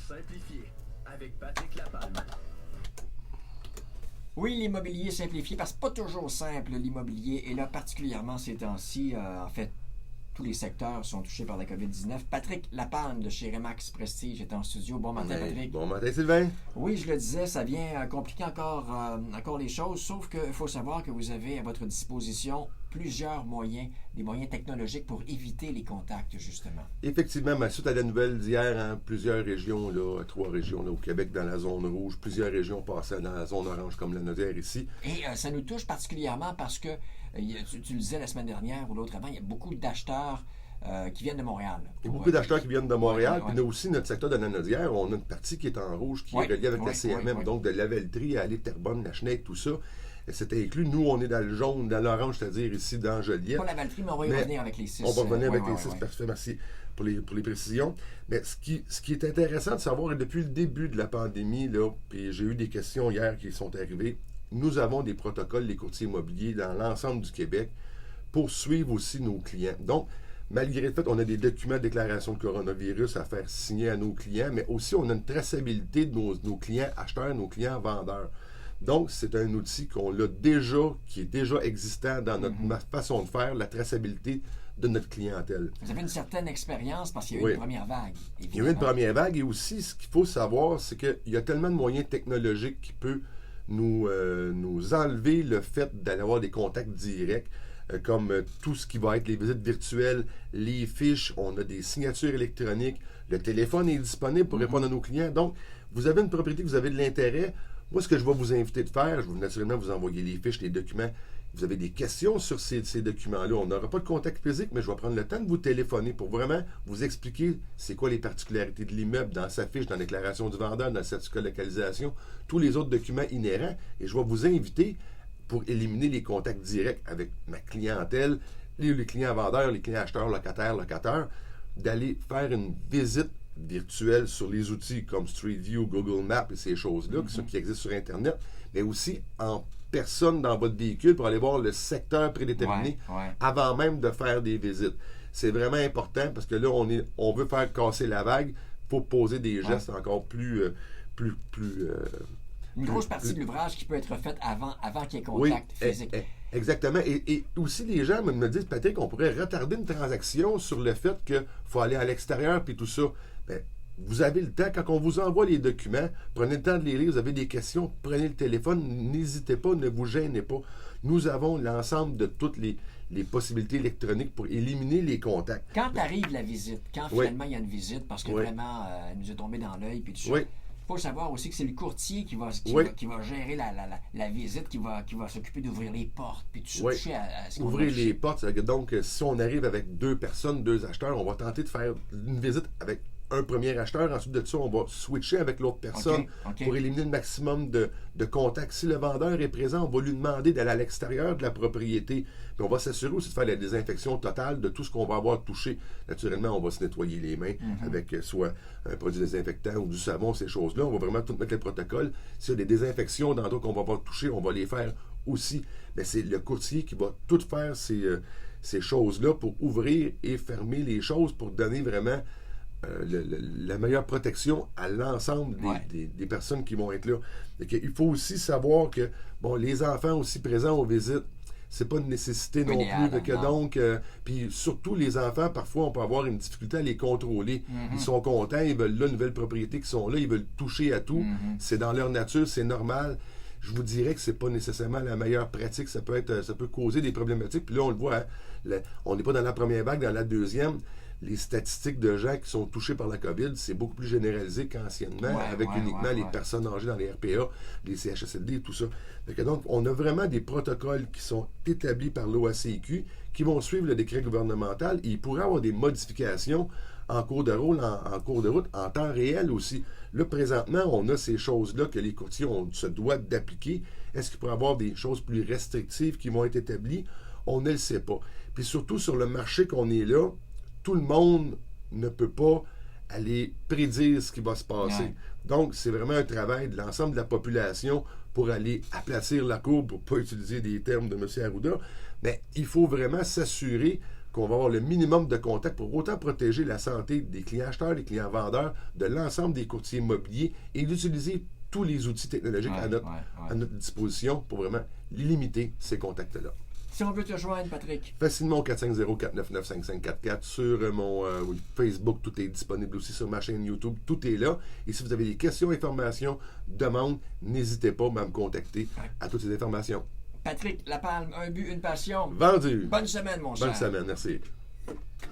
simplifié avec Patrick Lapalme. Oui, l'immobilier simplifié, parce que c'est pas toujours simple l'immobilier, et là particulièrement ces temps-ci, en fait, tous les secteurs sont touchés par la COVID-19. Patrick Lapalme de chez Remax Prestige est en studio. Bon matin, Patrick. Bon matin, Sylvain. Oui, je le disais, ça vient compliquer encore les choses, sauf qu'il faut savoir que vous avez à votre disposition plusieurs moyens, des moyens technologiques pour éviter les contacts, justement. Effectivement, suite à la nouvelle d'hier, plusieurs régions, 3 régions au Québec dans la zone rouge, plusieurs régions passaient dans la zone orange comme la Naudière ici. Et ça nous touche particulièrement parce que, tu le disais la semaine dernière ou l'autre avant, il y a beaucoup d'acheteurs qui viennent de Montréal. Il y a beaucoup d'acheteurs qui viennent de Montréal. Puis il y a aussi notre secteur de la Naudière, on a une partie qui est en rouge, qui est reliée avec la CMM, donc de Lavellerie à aller Terrebonne, la Chenette, tout ça. Et c'était inclus. Nous, on est dans le jaune, dans l'orange, c'est-à-dire ici dans Joliette. Pas Lavellerie, mais on va y revenir avec les 6. On va revenir avec les 6, parfait, merci pour les précisions. Mais ce qui est intéressant de savoir, et depuis le début de la pandémie, puis j'ai eu des questions hier qui sont arrivées, nous avons des protocoles, les courtiers immobiliers, dans l'ensemble du Québec, pour suivre aussi nos clients. Donc, malgré le fait qu'on a des documents de déclaration de coronavirus à faire signer à nos clients, mais aussi on a une traçabilité de nos clients acheteurs, nos clients vendeurs. Donc, c'est un outil qui est déjà existant dans notre façon de faire, la traçabilité de notre clientèle. Vous avez une certaine expérience parce qu'il y a eu une première vague. Évidemment. Il y a eu une première vague et aussi, ce qu'il faut savoir, c'est qu'il y a tellement de moyens technologiques qui peuvent nous enlever le fait d'aller avoir des contacts directs, comme tout ce qui va être les visites virtuelles, les fiches, on a des signatures électroniques, le téléphone est disponible pour répondre à nos clients. Donc, vous avez une propriété, vous avez de l'intérêt. Moi, ce que je vais vous inviter de faire, je vais naturellement vous envoyer les fiches, les documents. Vous avez des questions sur ces documents-là. On n'aura pas de contact physique, mais je vais prendre le temps de vous téléphoner pour vraiment vous expliquer c'est quoi les particularités de l'immeuble dans sa fiche, dans la déclaration du vendeur, dans le certificat de localisation, tous les autres documents inhérents. Et je vais vous inviter pour éliminer les contacts directs avec ma clientèle, les clients vendeurs, les clients acheteurs, locataires, d'aller faire une visite virtuelle sur les outils comme Street View, Google Maps et ces choses-là, qui existent sur Internet, mais aussi en personne dans votre véhicule pour aller voir le secteur prédéterminé avant même de faire des visites. C'est vraiment important parce que là, on veut faire casser la vague, il faut poser des gestes encore plus une grosse partie de l'ouvrage qui peut être faite avant qu'il y ait contact physique. Exactement. Et aussi, les gens me disent, Patrick, qu'on pourrait retarder une transaction sur le fait qu'il faut aller à l'extérieur puis tout ça. Bien, vous avez le temps, quand on vous envoie les documents, prenez le temps de les lire, vous avez des questions, prenez le téléphone, n'hésitez pas, ne vous gênez pas. Nous avons l'ensemble de toutes les possibilités électroniques pour éliminer les contacts. Quand arrive la visite, quand finalement il y a une visite, parce que vraiment, elle nous est tombée dans l'œil, puis tout ça. Il faut savoir aussi que c'est le courtier qui va gérer la visite, qui va s'occuper d'ouvrir les portes, puis toucher à ce qu'on ouvrir les portes. Donc, si on arrive avec 2 personnes, 2 acheteurs, on va tenter de faire une visite avec un premier acheteur. Ensuite de ça, on va switcher avec l'autre personne pour éliminer le maximum de contacts. Si le vendeur est présent, on va lui demander d'aller à l'extérieur de la propriété. Puis on va s'assurer aussi de faire la désinfection totale de tout ce qu'on va avoir touché. Naturellement, on va se nettoyer les mains avec soit un produit désinfectant ou du savon, ces choses-là. On va vraiment tout mettre les protocoles. S'il y a des désinfections d'endroits qu'on va avoir touché, on va les faire aussi. Mais c'est le courtier qui va tout faire ces choses-là pour ouvrir et fermer les choses, pour donner vraiment la meilleure protection à l'ensemble des personnes qui vont être là. Il faut aussi savoir que les enfants aussi présents aux visites, c'est pas une nécessité non plus. Donc, puis surtout les enfants, parfois on peut avoir une difficulté à les contrôler. Ils sont contents, ils veulent la nouvelle propriété qui sont là, ils veulent toucher à tout. C'est dans leur nature, c'est normal. Je vous dirais que c'est pas nécessairement la meilleure pratique. Ça peut causer des problématiques. Puis là, on le voit, on n'est pas dans la première vague, dans la deuxième. Les statistiques de gens qui sont touchés par la COVID, c'est beaucoup plus généralisé qu'anciennement, avec uniquement les personnes âgées dans les RPA, les CHSLD et tout ça. Donc, on a vraiment des protocoles qui sont établis par l'OACQ, qui vont suivre le décret gouvernemental, et il pourrait y avoir des modifications en cours de route, en temps réel aussi. Là, présentement, on a ces choses-là que les courtiers se doivent d'appliquer. Est-ce qu'il pourrait y avoir des choses plus restrictives qui vont être établies? On ne le sait pas. Puis surtout, sur le marché qu'on est là, tout le monde ne peut pas aller prédire ce qui va se passer. Donc, c'est vraiment un travail de l'ensemble de la population pour aller aplatir la courbe, pour ne pas utiliser des termes de M. Arruda. Mais il faut vraiment s'assurer qu'on va avoir le minimum de contacts pour autant protéger la santé des clients acheteurs, des clients vendeurs, de l'ensemble des courtiers immobiliers et d'utiliser tous les outils technologiques à notre disposition pour vraiment limiter ces contacts-là. Si on veut te joindre, Patrick? Facilement au 450-499-5544. Sur mon Facebook, tout est disponible aussi sur ma chaîne YouTube. Tout est là. Et si vous avez des questions, informations, demandes, n'hésitez pas à me contacter à toutes ces informations. Patrick Lapalme, un but, une passion. Vendu. Bonne semaine, mon cher. Bonne semaine, merci.